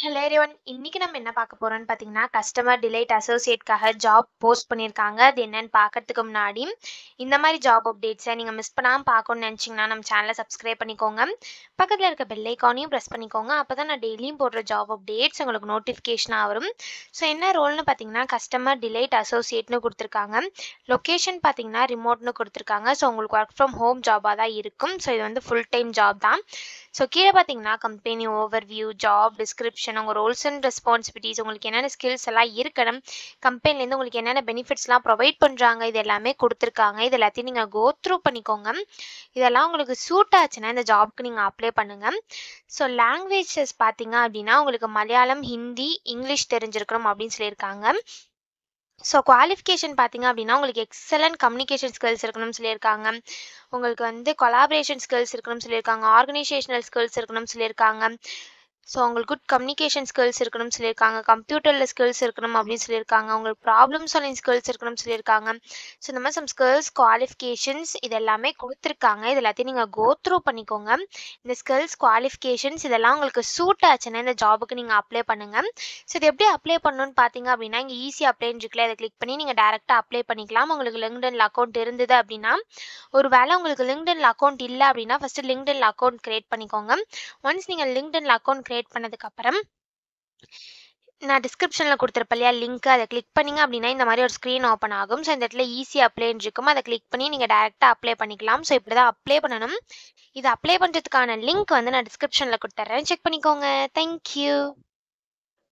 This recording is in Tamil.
Hello everyone. இன்னைக்கு நம்ம என்ன பார்க்க போறோம்னு பார்த்தீங்கன்னா, கஸ்டமர் டிலைட் அசோசியேட்காக ஜாப் போஸ்ட் பண்ணியிருக்காங்க. அது என்னன்னு பார்க்கறதுக்கு முன்னாடி, இந்த மாதிரி ஜாப் அப்டேட்ஸை நீங்கள் மிஸ் பண்ணாமல் பார்க்கணும்னு நினச்சிங்கன்னா நம்ம சேனலை சப்ஸ்கிரைப் பண்ணிக்கோங்க. பக்கத்தில் இருக்க பெல் ஐக்கானையும் ப்ரெஸ் பண்ணிக்கோங்க. அப்போ தான் நான் டெய்லியும் போடுற ஜாப் அப்டேட்ஸ் உங்களுக்கு நோட்டிஃபிகேஷனாக வரும். ஸோ என்ன ரோல்னு பார்த்தீங்கன்னா, கஸ்டமர் டிலைட் அசோசியேட்னு கொடுத்துருக்காங்க. லொக்கேஷன் பார்த்தீங்கன்னா ரிமோட்னு கொடுத்துருக்காங்க. ஸோ உங்களுக்கு ஒர்க் ஃப்ரம் ஹோம் ஜாபாக தான் இருக்கும். ஸோ இது வந்து ஃபுல் டைம் ஜாப் தான். ஸோ கீழே பார்த்தீங்கன்னா கம்பெனி ஓவர்வியூ, ஜாப் டிஸ்கிரிப்ஷன், உங்கள் ரோல்ஸ் அண்ட் ரெஸ்பான்சிபிலிட்டிஸ், உங்களுக்கு என்னென்ன ஸ்கில்ஸ் எல்லாம் இருக்கணும், கம்பெனிலேருந்து உங்களுக்கு என்னென்ன பெனிஃபிட்ஸ்லாம் ப்ரொவைட் பண்ணுறாங்க, இது எல்லாமே கொடுத்துருக்காங்க. இது எல்லாத்தையும் நீங்கள் கோ த்ரூ பண்ணிக்கோங்க. இதெல்லாம் உங்களுக்கு சூட் ஆச்சுன்னா இந்த ஜாப்க்கு நீங்கள் அப்ளை பண்ணுங்கள். ஸோ லாங்குவேஜஸ் பார்த்தீங்க அப்படின்னா உங்களுக்கு மலையாளம், ஹிந்தி, இங்கிலீஷ் தெரிஞ்சிருக்கணும் அப்படின்னு சொல்லியிருக்காங்க. ஸோ குவாலிஃபிகேஷன் பார்த்தீங்க அப்படின்னா உங்களுக்கு எக்ஸலண்ட் கம்யூனிகேஷன் ஸ்கில்ஸ் இருக்கணும்னு சொல்லியிருக்காங்க. உங்களுக்கு வந்து கொலாபரேஷன் ஸ்கில்ஸ் இருக்கணும்னு சொல்லியிருக்காங்க. ஆர்கனைசேஷனல் ஸ்கில்ஸ் இருக்கணும்னு சொல்லியிருக்காங்க. ஸோ உங்களுக்கு குட் கம்யூனிகேஷன் ஸ்கில்ஸ் இருக்கணும்னு சொல்லியிருக்காங்க. கம்ப்யூட்டரில் ஸ்கில்ஸ் இருக்கணும் அப்படின்னு சொல்லியிருக்காங்க. உங்களுக்கு ப்ராப்ளம் சால்விங் ஸ்கில்ஸ் இருக்கணும்னு சொல்லியிருக்காங்க. ஸோ இந்த மாதிரி சம் ஸ்கில்ஸ், குவாலிஃபிகேஷன்ஸ் இது எல்லாமே கொடுத்துருக்காங்க. இது எல்லாத்தையும் நீங்கள் கோ த்ரூ பண்ணிக்கோங்க. இந்த ஸ்கில்ஸ், குவாலிஃபிகேஷன்ஸ் இதெல்லாம் உங்களுக்கு சூட் ஆச்சுன்னா இந்த ஜாபுக்கு நீங்கள் அப்ளை பண்ணுங்கள். ஸோ இது எப்படி அப்ளை பண்ணணும்னு பார்த்தீங்க அப்படின்னா, இங்கே ஈஸி அப்ளைன்னு இருக்குல்ல, அதை கிளிக் பண்ணி நீங்கள் டேரெக்டாக அப்ளை பண்ணிக்கலாம். உங்களுக்கு லிங்க்டின்ல அக்கௌண்ட் இருந்தது அப்படின்னா, ஒரு வேளை உங்களுக்கு லிங்க்டின்ல அக்கௌண்ட் இல்லை அப்படின்னா ஃபஸ்ட்டு லிங்க்டின்ல அக்கௌண்ட் கிரியேட் பண்ணிக்கோங்க. ஒன்ஸ் நீங்கள் லிங்க்டின்ல அக்கௌண்ட் கிரியேட் பண்ணதுக்கப்புறம் நான் டிஸ்கிரிப்ஷனில் கொடுத்துருப்பேன் இல்லையா லிங்க், அதை கிளிக் பண்ணிங்க அப்படின்னா இந்த மாதிரி ஒரு ஸ்க்ரீன் ஓப்பன் ஆகும். ஸோ இந்த இடத்துல ஈஸி அப்ளைன்னு இருக்கும். அதை கிளிக் பண்ணி நீங்கள் டேரெக்டாக அப்ளை பண்ணிக்கலாம். ஸோ இப்படி தான் அப்ளை பண்ணணும். இது அப்ளை பண்ணுறதுக்கான லிங்க் வந்து நான் டிஸ்கிரிப்ஷனில் கொடுத்துட்றேன். செக் பண்ணிக்கோங்க. தேங்க்யூ.